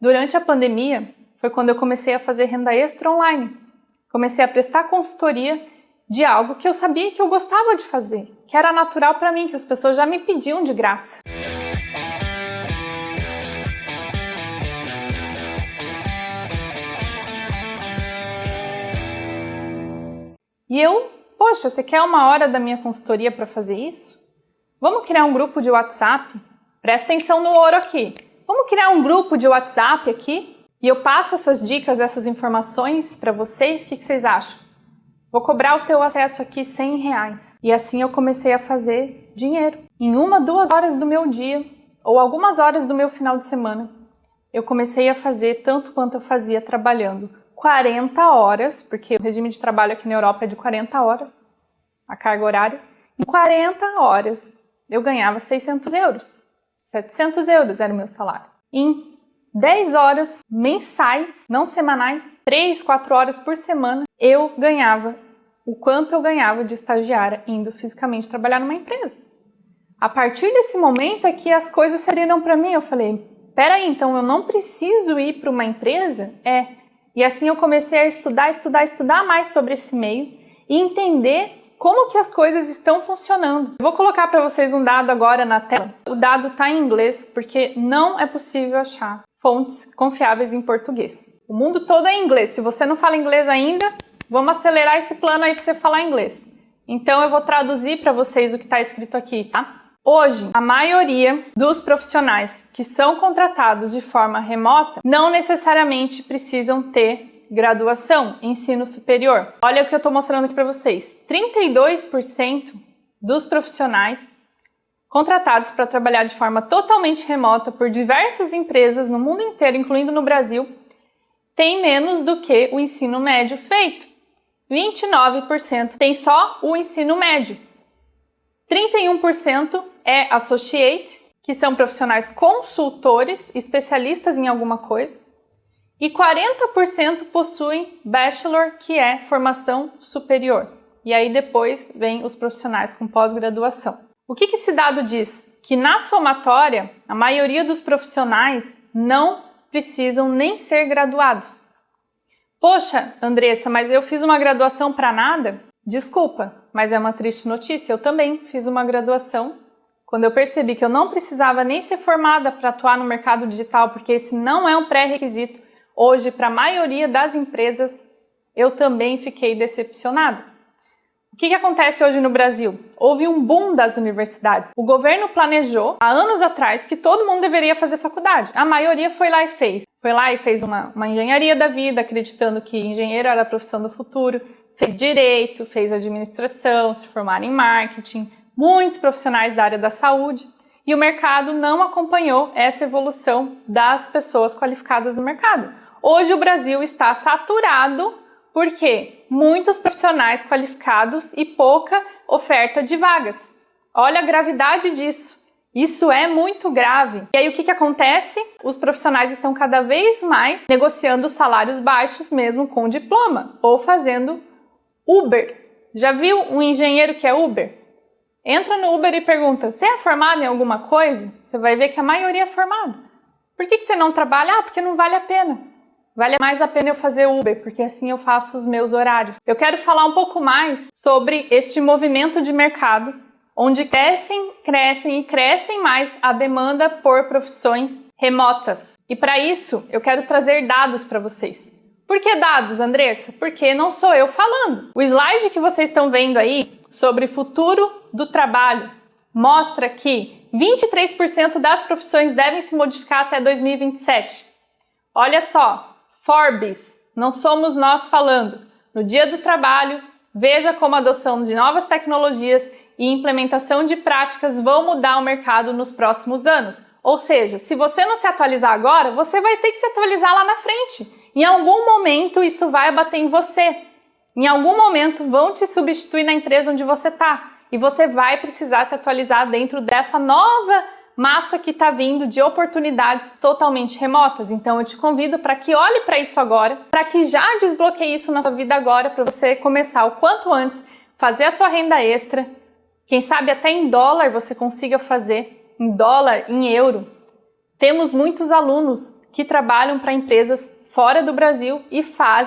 Durante a pandemia, foi quando eu comecei a fazer renda extra online. Comecei a prestar consultoria de algo que eu sabia que eu gostava de fazer, que era natural para mim, que as pessoas já me pediam de graça. E eu, poxa, você quer 1 hora da minha consultoria para fazer isso? Vamos criar um grupo de WhatsApp? Presta atenção no ouro aqui. Vamos criar um grupo de WhatsApp aqui? E eu passo essas dicas, essas informações para vocês, o que vocês acham? Vou cobrar o teu acesso aqui R$100. E assim eu comecei a fazer dinheiro. Em 1, 2 horas do meu dia, ou algumas horas do meu final de semana, eu comecei a fazer tanto quanto eu fazia trabalhando 40 horas, porque o regime de trabalho aqui na Europa é de 40 horas, a carga horária. Em 40 horas eu ganhava 600 euros. 700 euros era o meu salário. Em 10 horas mensais, não semanais, 3, 4 horas por semana, eu ganhava o quanto eu ganhava de estagiária indo fisicamente trabalhar numa empresa. A partir desse momento é que as coisas seriam para mim. Eu falei, peraí, então eu não preciso ir para uma empresa? E assim eu comecei a estudar mais sobre esse meio e entender como que as coisas estão funcionando. Eu vou colocar para vocês um dado agora na tela. O dado está em inglês porque não é possível achar fontes confiáveis em português. O mundo todo é em inglês. Se você não fala inglês ainda, vamos acelerar esse plano aí para você falar inglês. Então eu vou traduzir para vocês o que está escrito aqui, tá? Hoje, a maioria dos profissionais que são contratados de forma remota não necessariamente precisam ter graduação, ensino superior. Olha o que eu estou mostrando aqui para vocês. 32% dos profissionais contratados para trabalhar de forma totalmente remota por diversas empresas no mundo inteiro, incluindo no Brasil, têm menos do que o ensino médio feito. 29% tem só o ensino médio. 31% é associate, que são profissionais consultores, especialistas em alguma coisa. E 40% possuem bachelor, que é formação superior. E aí depois vem os profissionais com pós-graduação. O que esse dado diz? Que na somatória, a maioria dos profissionais não precisam nem ser graduados. Poxa, Andressa, mas eu fiz uma graduação para nada? Desculpa, mas é uma triste notícia. Eu também fiz uma graduação. Quando eu percebi que eu não precisava nem ser formada para atuar no mercado digital, porque esse não é um pré-requisito, hoje, para a maioria das empresas, eu também fiquei decepcionada. O que acontece hoje no Brasil? Houve um boom das universidades. O governo planejou, há anos atrás, que todo mundo deveria fazer faculdade. A maioria foi lá e fez. Foi lá e fez uma engenharia da vida, acreditando que engenheiro era a profissão do futuro. Fez direito, fez administração, se formaram em marketing. Muitos profissionais da área da saúde. E o mercado não acompanhou essa evolução das pessoas qualificadas no mercado. Hoje o Brasil está saturado porque muitos profissionais qualificados e pouca oferta de vagas. Olha a gravidade disso. Isso é muito grave. E aí o que acontece? Os profissionais estão cada vez mais negociando salários baixos mesmo com diploma ou fazendo Uber. Já viu um engenheiro que é Uber? Entra no Uber e pergunta, você é formado em alguma coisa? Você vai ver que a maioria é formada. Por que você não trabalha? Porque não vale a pena. Vale mais a pena eu fazer Uber, porque assim eu faço os meus horários. Eu quero falar um pouco mais sobre este movimento de mercado, onde crescem mais a demanda por profissões remotas. E para isso, eu quero trazer dados para vocês. Por que dados, Andressa? Porque não sou eu falando. O slide que vocês estão vendo aí sobre futuro do trabalho mostra que 23% das profissões devem se modificar até 2027. Olha só, Forbes, não somos nós falando. No Dia do Trabalho, veja como a adoção de novas tecnologias e implementação de práticas vão mudar o mercado nos próximos anos. Ou seja, se você não se atualizar agora, você vai ter que se atualizar lá na frente. Em algum momento isso vai bater em você. Em algum momento vão te substituir na empresa onde você está. E você vai precisar se atualizar dentro dessa nova massa que está vindo de oportunidades totalmente remotas. Então eu te convido para que olhe para isso agora, para que já desbloqueie isso na sua vida agora, para você começar o quanto antes, fazer a sua renda extra, quem sabe até em dólar você consiga fazer, em dólar, em euro. Temos muitos alunos que trabalham para empresas fora do Brasil e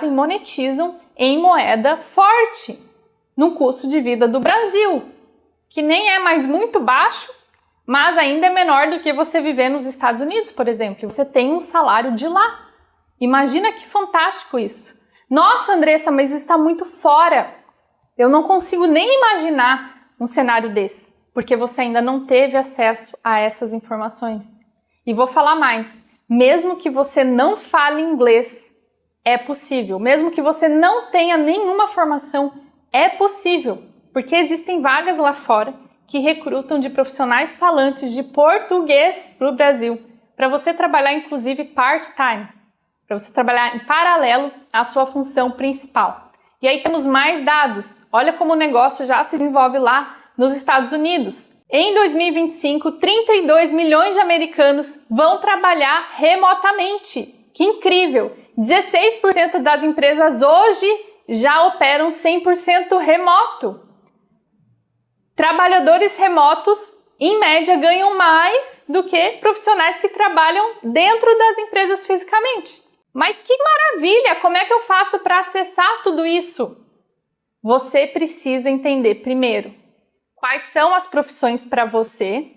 monetizam em moeda forte, no custo de vida do Brasil, que nem é mais muito baixo, mas ainda é menor do que você viver nos Estados Unidos, por exemplo. Você tem um salário de lá. Imagina que fantástico isso. Nossa, Andressa, mas isso está muito fora. Eu não consigo nem imaginar um cenário desse, porque você ainda não teve acesso a essas informações. E vou falar mais. Mesmo que você não fale inglês, é possível. Mesmo que você não tenha nenhuma formação, é possível. Porque existem vagas lá fora que recrutam de profissionais falantes de português para o Brasil, para você trabalhar inclusive part-time, para você trabalhar em paralelo à sua função principal. E aí temos mais dados. Olha como o negócio já se desenvolve lá nos Estados Unidos. Em 2025, 32 milhões de americanos vão trabalhar remotamente. Que incrível! 16% das empresas hoje já operam 100% remoto. Trabalhadores remotos, em média, ganham mais do que profissionais que trabalham dentro das empresas fisicamente. Mas que maravilha! Como é que eu faço para acessar tudo isso? Você precisa entender, primeiro, quais são as profissões para você.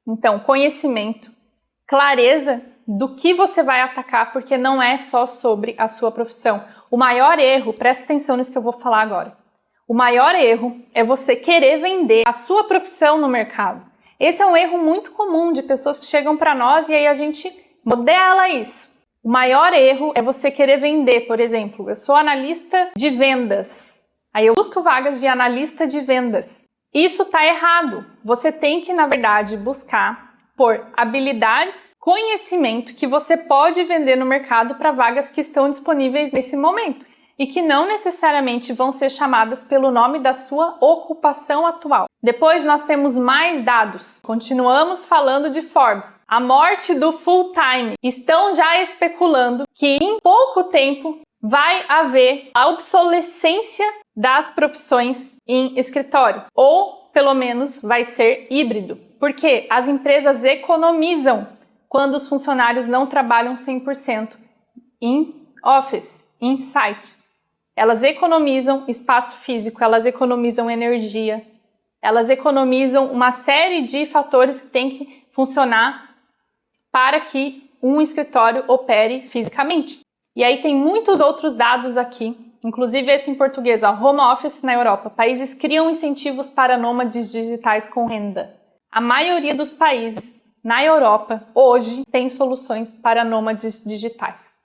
Então, conhecimento, clareza do que você vai atacar, porque não é só sobre a sua profissão. O maior erro, presta atenção nisso que eu vou falar agora. O maior erro é você querer vender a sua profissão no mercado. Esse é um erro muito comum de pessoas que chegam para nós e aí a gente modela isso. O maior erro é você querer vender, por exemplo, eu sou analista de vendas. Aí eu busco vagas de analista de vendas. Isso está errado. Você tem que, na verdade, buscar por habilidades, conhecimento que você pode vender no mercado para vagas que estão disponíveis nesse momento e que não necessariamente vão ser chamadas pelo nome da sua ocupação atual. Depois nós temos mais dados. Continuamos falando de Forbes. A morte do full-time. Estão já especulando que em pouco tempo vai haver a obsolescência das profissões em escritório, ou pelo menos vai ser híbrido, porque as empresas economizam quando os funcionários não trabalham 100% em office, em site. Elas economizam espaço físico, elas economizam energia, elas economizam uma série de fatores que tem que funcionar para que um escritório opere fisicamente. E aí tem muitos outros dados aqui, inclusive esse em português, ó, home office na Europa. Países criam incentivos para nômades digitais com renda. A maioria dos países na Europa hoje tem soluções para nômades digitais.